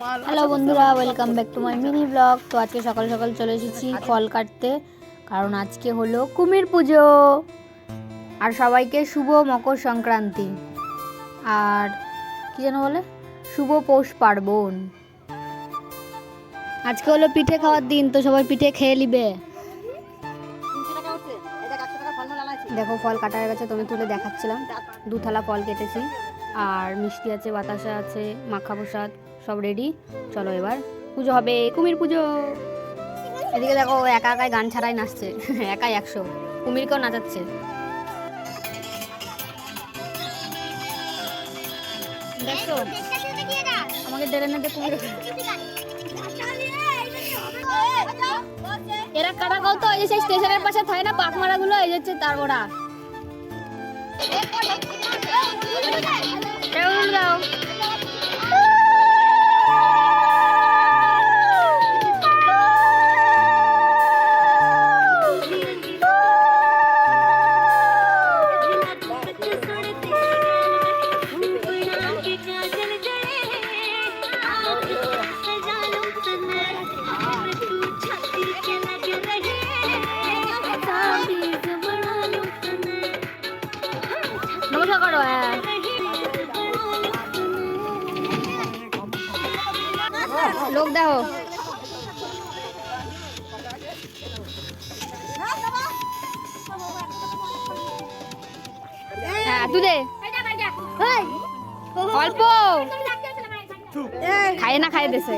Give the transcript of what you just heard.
Hello বন্ধুরা, welcome back to my mini blog. তো আজকে সকাল সকাল চলে এসেছি ফল কাটতে, কারণ আজকে হলো কুমির পুজো। আর সবাইকে শুভ মকর সংক্রান্তি, আর কি যেন বলে, শুভ পৌষ পার্বণ। আজকে হলো পিঠে খাওয়ার দিন, তো সবাই পিঠে খেয়ে নিবে। দেখো ফল কাটা হয়ে গেছে, তুমি তুলে দেখাচ্ছিলাম। 2 থালা ফল কেটেছি, আর মিষ্টি আছে, বাতাসা আছে, মাখা প্রসাদ সব রেডি। চলো এবার পুজো হবে, কুমির পুজো। এদিকে দেখো একা একাই গান ছাড়াই নাচছে, একাই 100, কুমিরকেও নাচাচ্ছে। দেখছো আমাকে ডেরে নেতে কুমির। এরা কারা কত, এই যে সেই স্টেশনের পাশে থাকে না পাকমারা গুলো, এই হচ্ছে তার ওরা। দাও নমস্কার করো। লোক দেখো, হ্যাঁ তুই দে অল্প খায় না, খাই দেছে।